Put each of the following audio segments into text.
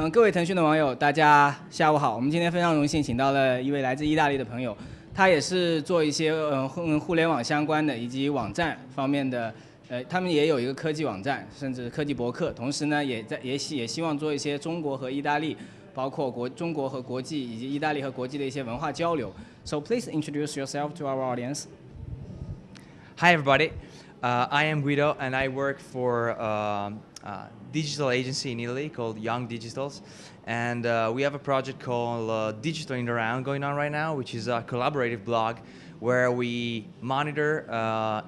各位腾讯的网友，大家下午好。我们今天非常荣幸请到了一位来自意大利的朋友，他也是做一些互联网相关的以及网站方面的，他们也有一个科技网站，甚至科技博客。同时呢，也希望做一些中国和意大利，包括中国和国际以及意大利和国际的一些文化交流。So please introduce yourself to our audience. Hi, everybody. I am Guido, and I work for a digital agency in Italy called Young Digitals. And we have a project called Digital in the Round going on right now, which is a collaborative blog where we monitor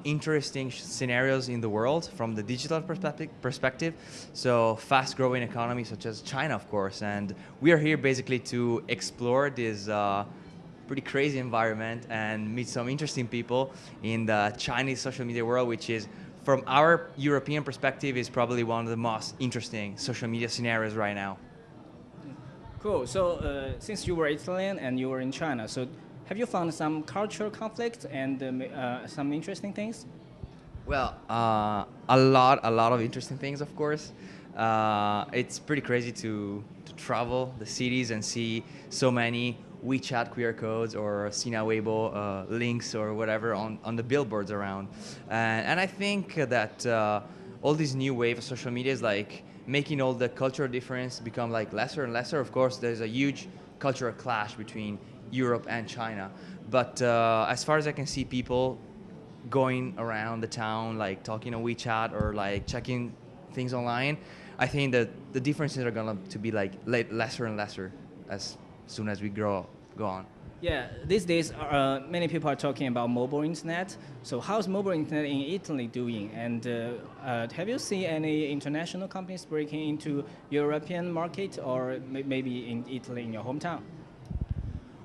interesting scenarios in the world from the digital perspective. So fast-growing economies such as China, of course. And we are here basically to explore this pretty crazy environment and meet some interesting people in the Chinese social media world, which is, from our European perspective, is probably one of the most interesting social media scenarios right now. Cool. So since you were Italian and you were in China, so have you found some cultural conflict and some interesting things? Well, a lot of interesting things, of course. It's pretty crazy to travel the cities and see so many WeChat QR codes or Sina Weibo links or whatever on the billboards around. And I think that all this new wave of social media is like making all the cultural difference become like lesser and lesser. Of course, there's a huge cultural clash between Europe and China. But as far as I can see, people going around the town, like talking on WeChat or like checking things online, I think that the differences are going to be like lesser and lesser as soon as we go on. Yeah, these days many people are talking about mobile internet. So how's mobile internet in Italy doing? And have you seen any international companies breaking into European market or maybe in Italy in your hometown?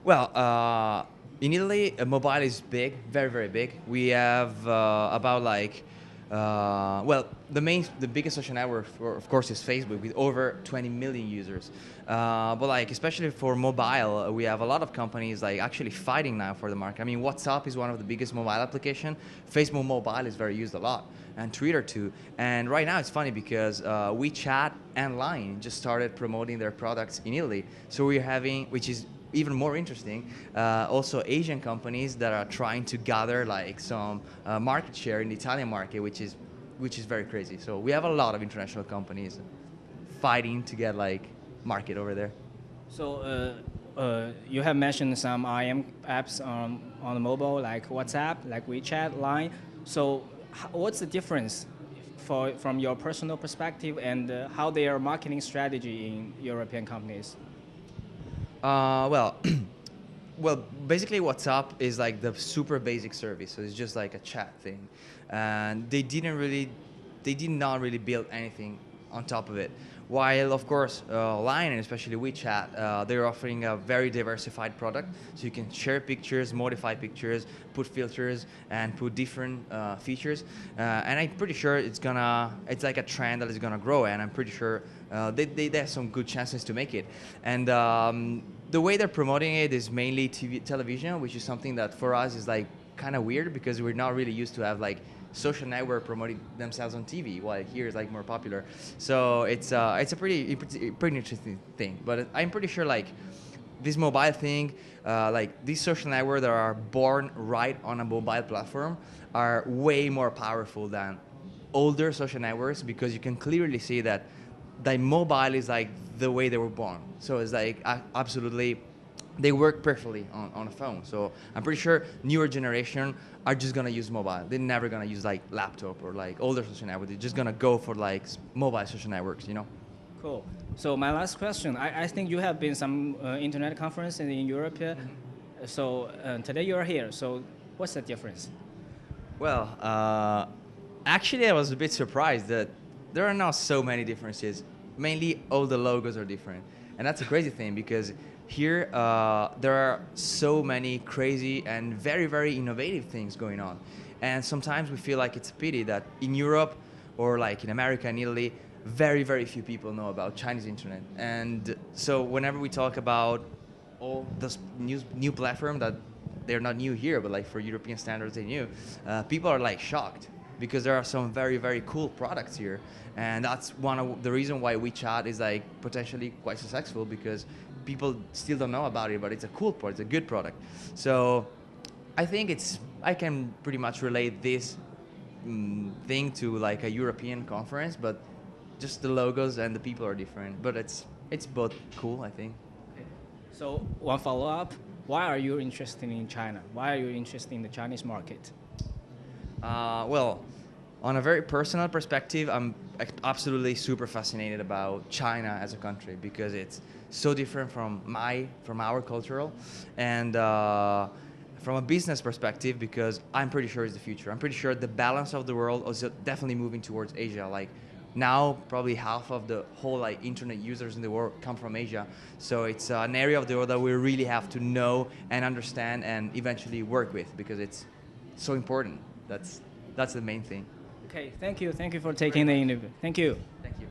Well, in Italy, mobile is big, very, very big. We have about like, well, the biggest social network, of course, is Facebook with over 20 million users. But like, especially for mobile, we have a lot of companies like actually fighting now for the market. I mean, WhatsApp is one of the biggest mobile application. Facebook Mobile is very used a lot, and Twitter too. And right now it's funny because WeChat and Line just started promoting their products in Italy. So we're having, which is even more interesting, also Asian companies that are trying to gather like some market share in the Italian market, which is very crazy. So we have a lot of international companies fighting to get like market over there. So you have mentioned some IM apps on the mobile, like WhatsApp, like WeChat, Line. So what's the difference from your personal perspective and how they are marketing strategy in European companies? Well, well, basically WhatsApp is like the super basic service, so it's just like a chat thing, and they did not really build anything on top of it. While of course Line and especially WeChat, they're offering a very diversified product, so you can share pictures, modify pictures, put filters, and put different features. And I'm pretty sure it's like a trend that is gonna grow, and I'm pretty sure they have some good chances to make it. And the way they're promoting it is mainly television, which is something that for us is like kind of weird because we're not really used to have like social network promoting themselves on TV, while here is like more popular. So it's a pretty interesting thing. But I'm pretty sure like this mobile thing, like these social networks that are born right on a mobile platform, are way more powerful than older social networks, because you can clearly see that the mobile is like the way they were born. So it's like absolutely, they work perfectly on a phone. So I'm pretty sure newer generation are just gonna use mobile. They're never gonna use like laptop or like older social networks. They're just gonna go for like mobile social networks, you know? Cool. So my last question, I think you have been some internet conference in Europe. So today you are here. So what's the difference? Well, actually I was a bit surprised that there are not so many differences. Mainly all the logos are different. And that's a crazy thing, because here there are so many crazy and very, very innovative things going on. And sometimes we feel like it's a pity that in Europe or like in America and Italy, very, very few people know about Chinese internet. And so whenever we talk about all this new platform that they're not new here, but like for European standards they new, people are like shocked. because there are some very, very cool products here. And that's one of the reason why WeChat is like potentially quite successful, because people still don't know about it, but it's a cool product, it's a good product. So I think I can pretty much relate this thing to like a European conference, but just the logos and the people are different. But it's both cool, I think. So one follow-up, why are you interested in China? Why are you interested in the Chinese market? Well, on a very personal perspective, I'm absolutely super fascinated about China as a country, because it's so different from our cultural, and from a business perspective, because I'm pretty sure it's the future. I'm pretty sure the balance of the world is definitely moving towards Asia. Like now, probably half of the whole like internet users in the world come from Asia. So it's an area of the world that we really have to know and understand and eventually work with, because it's so important. That's the main thing. Okay, thank you for taking the interview. Thank you. Thank you.